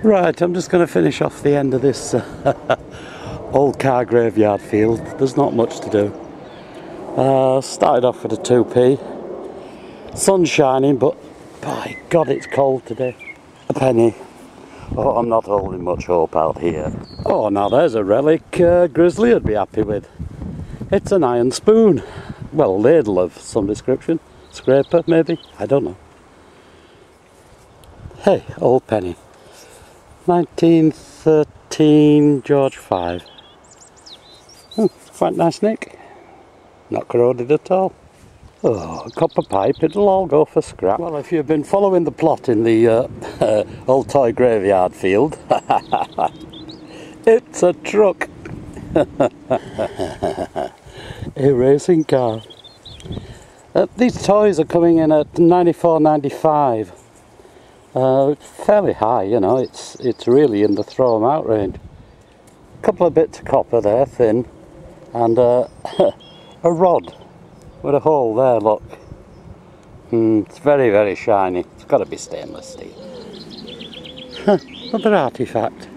Right, I'm just going to finish off the end of this old car graveyard field. There's not much to do. Started off with a 2p. Sun's shining, but by God it's cold today. A penny. Oh, I'm not holding much hope out here. Oh, now there's a relic Grizzly would be happy with. It's an iron spoon. Well, ladle of some description. Scraper, maybe? I don't know. Hey, old penny. 1913 George 5. Quite nice nick. Not corroded at all. Oh, a copper pipe, it'll all go for scrap. Well, if you've been following the plot in the old toy graveyard field, it's a truck. A racing car. These toys are coming in at $94.95. It's fairly high, you know, it's really in the throw 'em out range. A couple of bits of copper there, thin, and a rod with a hole there, look. It's very, very shiny. It's got to be stainless steel. Another artefact.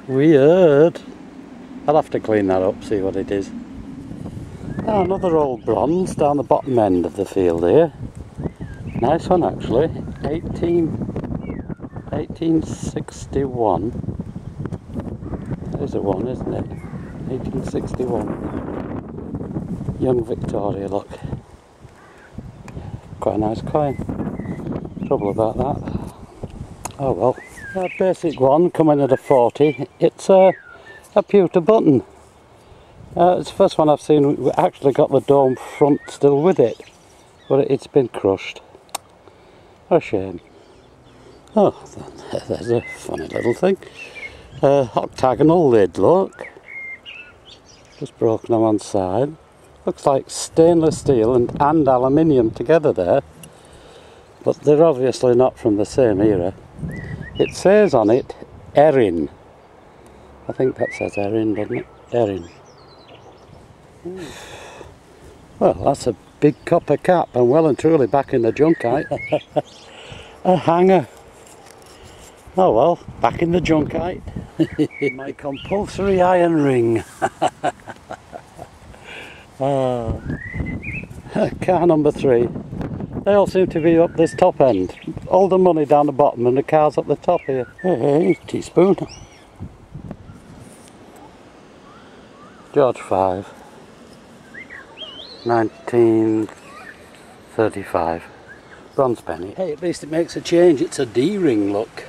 Weird. I'll have to clean that up, see what it is. Oh, another old bronze down the bottom end of the field here. Nice one actually. 1861. There's a one, isn't it? 1861. Young Victoria, look. Quite a nice coin. Trouble about that. Oh well. A basic one coming at a 40. It's a pewter button. It's the first one I've seen. We actually got the dome front still with it, but it's been crushed. What a shame. Oh, there's a funny little thing. Octagonal lid, look. Just broken on one side. Looks like stainless steel and aluminium together there, but they're obviously not from the same era. It says on it, Erin. I think that says Erin, doesn't it? Erin. Well, that's a big copper cap and well and truly back in the Junkite. A hanger. Oh well, back in the Junkite. My compulsory iron ring. Car number 3. They all seem to be up this top end. All the money down the bottom and the car's up the top here. Hey, teaspoon. George 5. 1935. Bronze penny. Hey, at least it makes a change. It's a D-ring, look.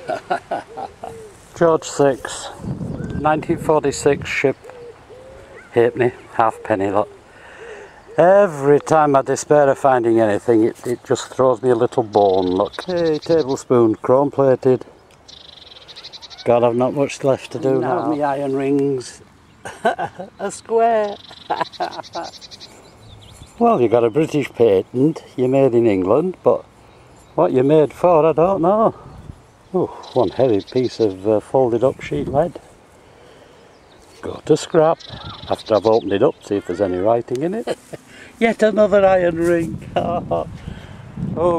George 6. 1946 ship. Halfpenny, halfpenny, look. Every time I despair of finding anything, it just throws me a little bone, look. Hey, tablespoon, chrome plated. God, I've not much left to do now. My iron rings. A square. Well, you got a British patent, you're made in England, but what you're made for, I don't know. Oh, one heavy piece of folded up sheet lead. Go to scrap, after I've opened it up, see if there's any writing in it. Yet another iron ring. Oh,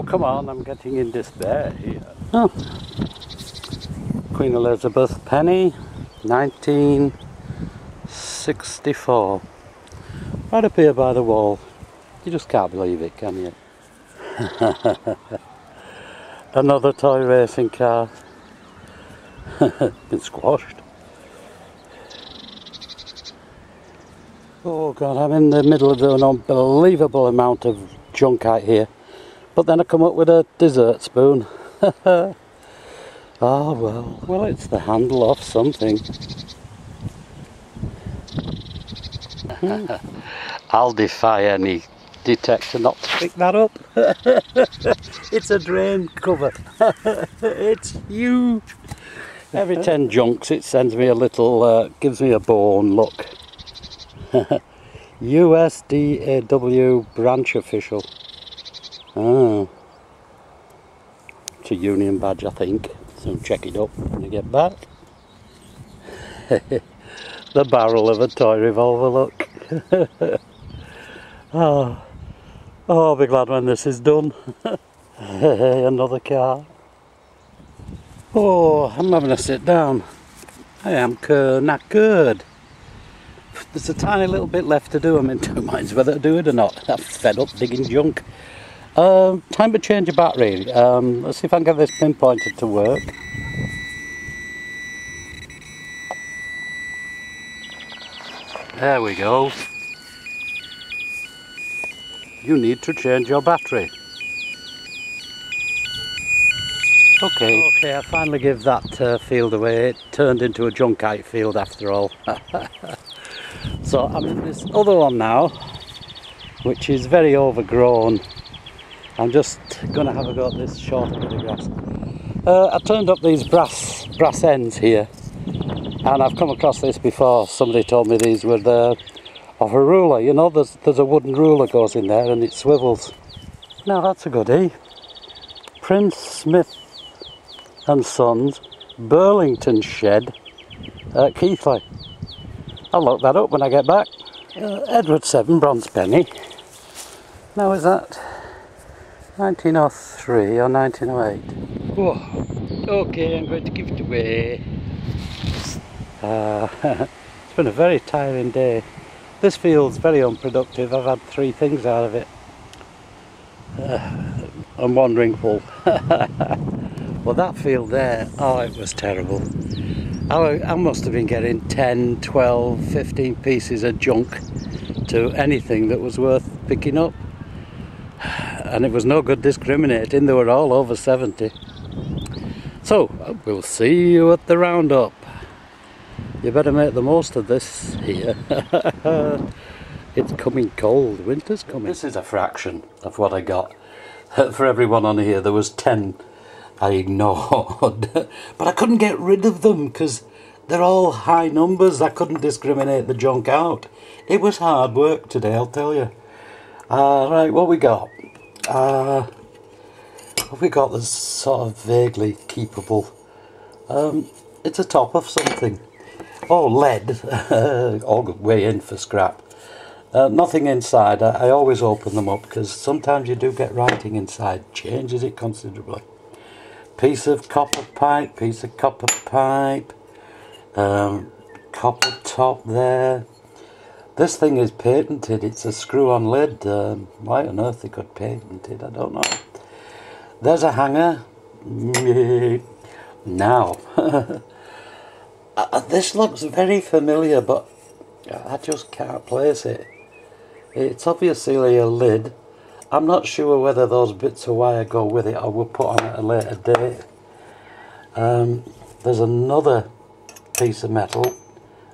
come on, I'm getting in despair here. Oh. Queen Elizabeth penny, 1964. Right up here by the wall. You just can't believe it, can you? Another toy racing car. Been squashed. Oh God, I'm in the middle of an unbelievable amount of Junkite here. But then I come up with a dessert spoon. Oh well. Well, it's the handle off something. I'll defy any detector not to pick that up. It's a drain cover. It's huge. Every 10 junks it sends me a little, gives me a bone, look. USDAW branch official. Oh. It's a union badge, I think. So check it up when you get back. The barrel of a toy revolver, look. Oh, I'll be glad when this is done. Another car. Oh, I'm having a sit down. I am knackered. There's a tiny little bit left to do. I'm in two minds whether to do it or not. I'm fed up digging junk. Time to change a battery. Let's see if I can get this pinpointed to work. There we go. You need to change your battery. Okay, I finally give that field away. It turned into a Junkite Field after all. So I'm in this other one now, which is very overgrown. I'm just going to have a go at this shorter bit of grass. I turned up these brass ends here, and I've come across this before. Somebody told me these were of a ruler. You know, there's a wooden ruler goes in there and it swivels. Now that's a goodie. Prince Smith and Sons, Burlington Shed at Keighley. I'll look that up when I get back. Edward 7 bronze penny. Now is that 1903 or 1908? Whoa. Okay, I'm going to give it away. It's been a very tiring day. This field's very unproductive. I've had 3 things out of it. I'm wandering full. Well, that field there, oh, it was terrible. I must have been getting 10, 12, 15 pieces of junk to anything that was worth picking up. And it was no good discriminating, they were all over 70. So, we'll see you at the roundup. You better make the most of this here. It's coming cold, winter's coming. This is a fraction of what I got. For everyone on here, there was 10 I ignored. But I couldn't get rid of them because they're all high numbers. I couldn't discriminate the junk out. It was hard work today, I'll tell you. Right, what we got? What we got that's sort of vaguely keepable? It's a top of something. Oh, lead. All way in for scrap. Nothing inside. I always open them up because sometimes you do get writing inside. Changes it considerably. Piece of copper pipe, copper top there. This thing is patented. It's a screw-on lid. Why on earth they could patent it, I don't know. There's a hanger. Now, this looks very familiar, but I just can't place it. It's obviously a lid. I'm not sure whether those bits of wire go with it or were put on at a later date. There's another piece of metal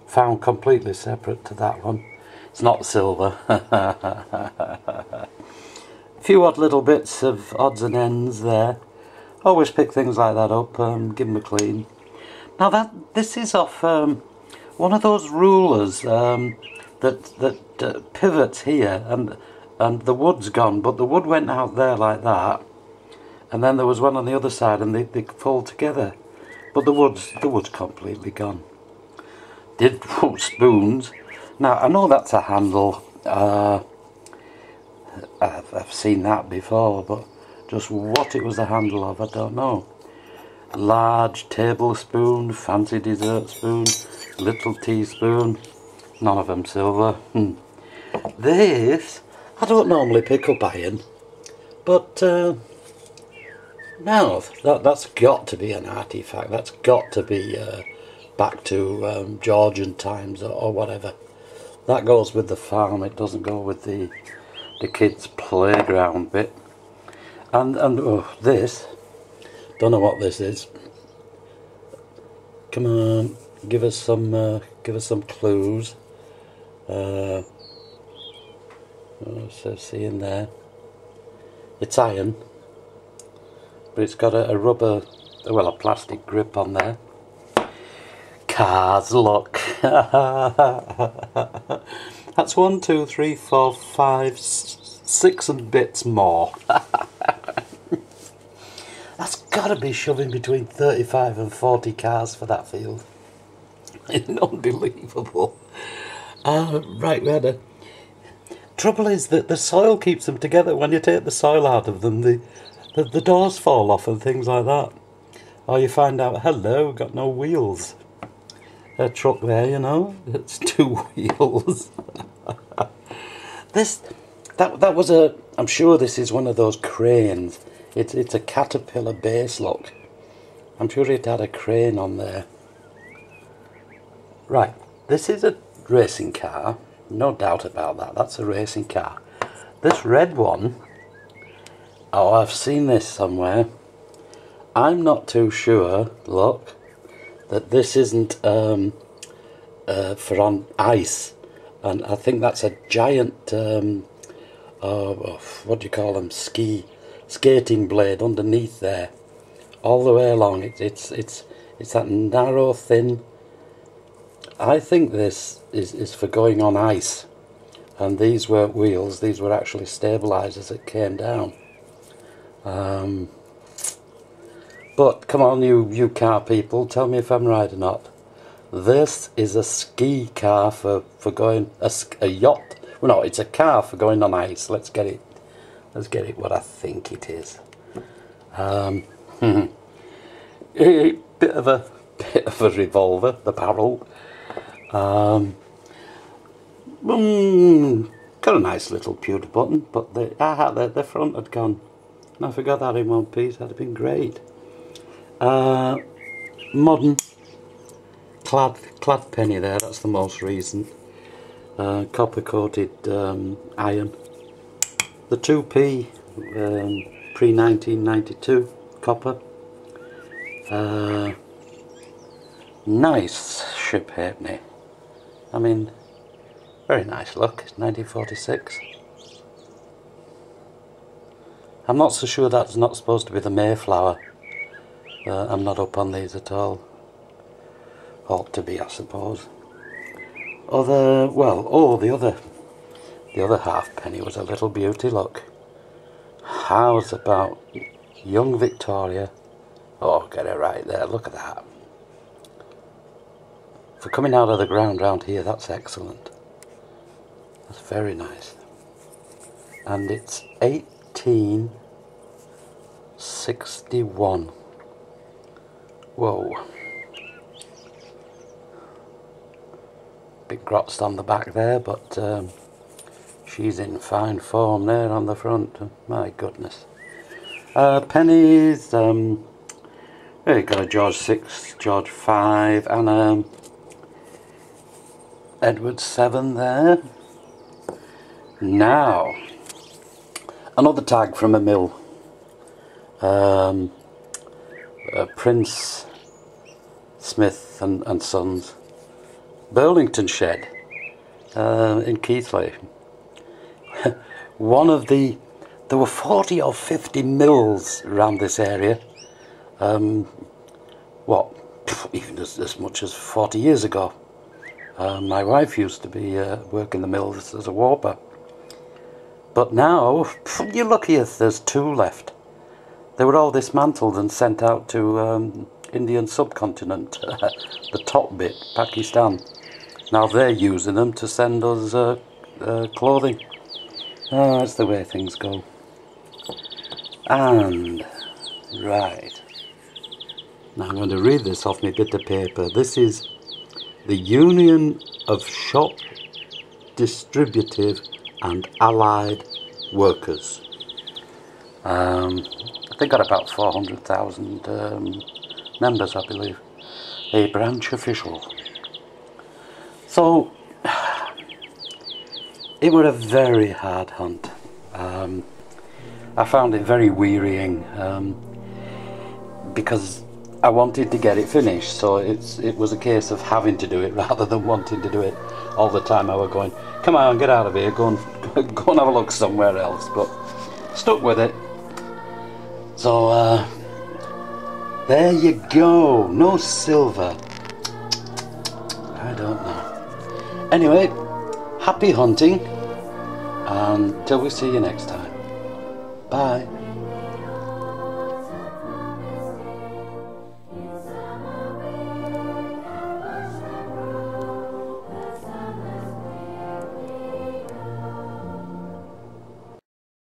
found completely separate to that one. It's not silver. A few odd little bits of odds and ends there. Always pick things like that up, give them a clean. Now this is off one of those rulers that pivots here, and the wood's gone, but the wood went out there like that, and then there was one on the other side, and they fall together, but the wood's completely gone. Did spoons. Now I know that's a handle. I've seen that before, but just what it was the handle of, I don't know. Large tablespoon, fancy dessert spoon, little teaspoon, none of them silver. This, I don't normally pick up iron, but now that's got to be an artifact. That's got to be back to Georgian times or whatever. That goes with the farm. It doesn't go with the kids' playground bit. And oh, this, don't know what this is. Come on, give us some clues. So see in there. It's iron, but it's got a rubber, well, a plastic grip on there. Cars, look. That's 1, 2, 3, 4, 5, 6 and bits more. That's got to be shoving between 35 and 40 cars for that field. It's unbelievable. Right, we had a... Trouble is that the soil keeps them together. When you take the soil out of them, the doors fall off and things like that. Or you find out, hello, got no wheels. A truck there, you know, it's 2 wheels. That was a, I'm sure this is one of those cranes. It's a Caterpillar base, look. I'm sure it had a crane on there. Right, this is a racing car, no doubt about that, that's a racing car. This red one, oh, I've seen this somewhere. I'm not too sure, look, that this isn't for on ice. And I think that's a giant, what do you call them, skating blade underneath there. All the way along, it's that narrow, thin. I think this is for going on ice. And these weren't wheels, these were actually stabilised as it came down. But come on, you car people, tell me if I'm right or not. This is a ski car for going, a yacht. Well, no, it's a car for going on ice. Let's get it what I think it is. A bit of a revolver, the barrel. Got a nice little pewter button, but the front had gone. And I forgot that in one piece. That'd have been great. Modern clad penny there. That's the most recent. Copper coated iron. The 2p pre 1992 copper. Nice ship halfpenny. I mean, very nice look. It's 1946. I'm not so sure that's not supposed to be the Mayflower. I'm not up on these at all. Ought to be, I suppose. The other halfpenny was a little beauty. Look. How's about young Victoria? Oh, get it right there. Look at that. For coming out of the ground round here, that's excellent. That's very nice. And it's 1861. Whoa. Big grots on the back there, but she's in fine form there on the front. My goodness. Pennies, there you go, George VI, George V, and Edward VII there. Now, another tag from a mill. Prince Smith and Sons Burlington shed in Keighley. There were 40 or 50 mills around this area. Even as much as 40 years ago. My wife used to be working the mills as a warper. But now, you're lucky if there's 2 left. They were all dismantled and sent out to Indian subcontinent, the top bit, Pakistan. Now they're using them to send us clothing. Oh, that's the way things go. And, right. Now I'm going to read this off my bit of paper. This is the Union of Shop, Distributive and Allied Workers. They got about 400,000 members, I believe. A branch official. So, it was a very hard hunt. I found it very wearying because I wanted to get it finished, so it was a case of having to do it rather than wanting to do it all the time. I was going, come on, get out of here, go and have a look somewhere else, but stuck with it. So there you go, no silver. I don't know. Anyway, happy hunting, and till we see you next time. Bye.